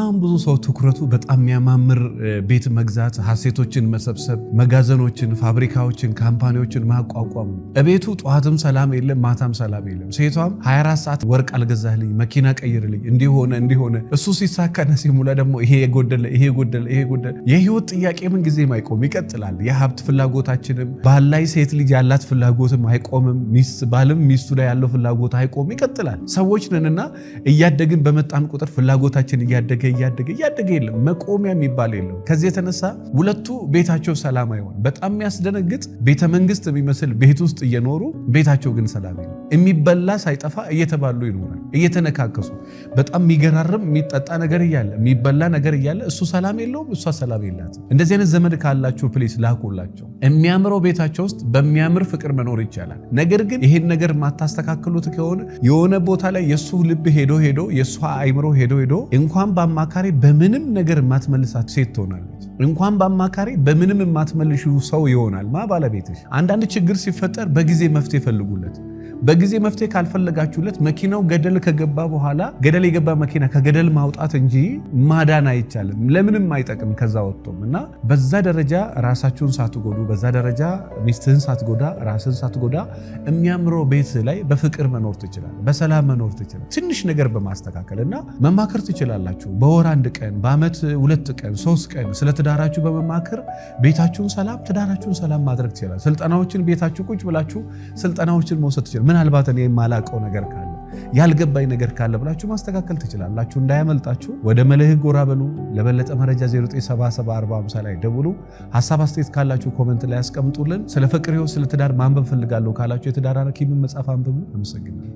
በጣም ብዙ ሰው ትኩረቱ በጣም የሚያማምር ቤት መግዛት፣ ሀሴቶችን መሰብሰብ፣ መጋዘኖችን፣ ፋብሪካዎችን፣ ካምፓኒዎችን ማቋቋም። እቤቱ ጠዋትም ሰላም የለም፣ ማታም ሰላም የለም። ሴቷም 24 ሰዓት ወርቅ አልገዛህልኝ፣ መኪና ቀይርልኝ፣ እንዲሆነ እሱ ሲሳካና ሲሙላ ደግሞ ይሄ የጎደለ ይሄ ጎደለ ይሄ ጎደለ። የህይወት ጥያቄ ምን ጊዜም አይቆም፣ ይቀጥላል። የሀብት ፍላጎታችንም ባል ላይ ሴት ልጅ ያላት ፍላጎትም አይቆምም፣ ባልም ሚስቱ ላይ ያለው ፍላጎት አይቆም፣ ይቀጥላል። ሰዎች ነንና እያደግን በመጣን ቁጥር ፍላጎታችን እያደገ የለም፣ መቆሚያ የሚባል የለም። ከዚህ የተነሳ ሁለቱ ቤታቸው ሰላም አይሆን። በጣም የሚያስደነግጥ ቤተ መንግስት የሚመስል ቤት ውስጥ እየኖሩ ቤታቸው ግን ሰላም የለም። የሚበላ ሳይጠፋ እየተባሉ ይኖራል፣ እየተነካከሱ። በጣም የሚገራርም የሚጠጣ ነገር እያለ የሚበላ ነገር እያለ እሱ ሰላም የለውም፣ እሷ ሰላም የላትም። እንደዚህ አይነት ዘመድ ካላችሁ ፕሊስ ላኩላቸው። የሚያምረው ቤታቸው ውስጥ በሚያምር ፍቅር መኖር ይቻላል። ነገር ግን ይሄን ነገር ማታስተካክሉት ከሆነ የሆነ ቦታ ላይ የሱ ልብ ሄዶ የሷ አይምሮ ሄዶ እንኳን በአማካሪ በምንም ነገር የማትመልሳት ሴት ትሆናለች። እንኳን በአማካሪ በምንም የማትመልሹ ሰው ይሆናል ባለቤትሽ። አንዳንድ ችግር ሲፈጠር በጊዜ መፍትሄ ፈልጉለት። በጊዜ መፍትሄ ካልፈለጋችሁለት መኪናው ገደል ከገባ በኋላ ገደል የገባ መኪና ከገደል ማውጣት እንጂ ማዳን አይቻልም። ለምንም አይጠቅም ከዛ ወጥቶም እና በዛ ደረጃ ራሳችሁን ሳትጎዱ፣ በዛ ደረጃ ሚስትህን ሳትጎዳ፣ ራስህን ሳትጎዳ የሚያምረው ቤት ላይ በፍቅር መኖር ትችላል፣ በሰላም መኖር ትችላል። ትንሽ ነገር በማስተካከል እና መማከር ትችላላችሁ። በወር 1 ቀን፣ በአመት 2 ቀን፣ 3 ቀን ስለ ትዳራችሁ በመማከር ቤታችሁን ሰላም፣ ትዳራችሁን ሰላም ማድረግ ትችላል። ስልጠናዎችን ቤታችሁ ቁጭ ብላችሁ ስልጠናዎችን መውሰድ ትችላል። ምናልባት እኔ የማላውቀው ነገር ካለ ያልገባኝ ነገር ካለ ብላችሁ ማስተካከል ትችላላችሁ። እንዳያመልጣችሁ። ወደ መልሕቅ ጎራ በሉ። ለበለጠ መረጃ 09774050 ላይ ደውሉ። ሐሳብ አስተያየት ካላችሁ ኮሜንት ላይ ያስቀምጡልን። ስለ ፍቅር ሕይወት፣ ስለ ትዳር ማንበብ ፈልጋለሁ ካላችሁ የትዳር ሐኪምን መጽሐፍ አንብቡ። አመሰግናለሁ።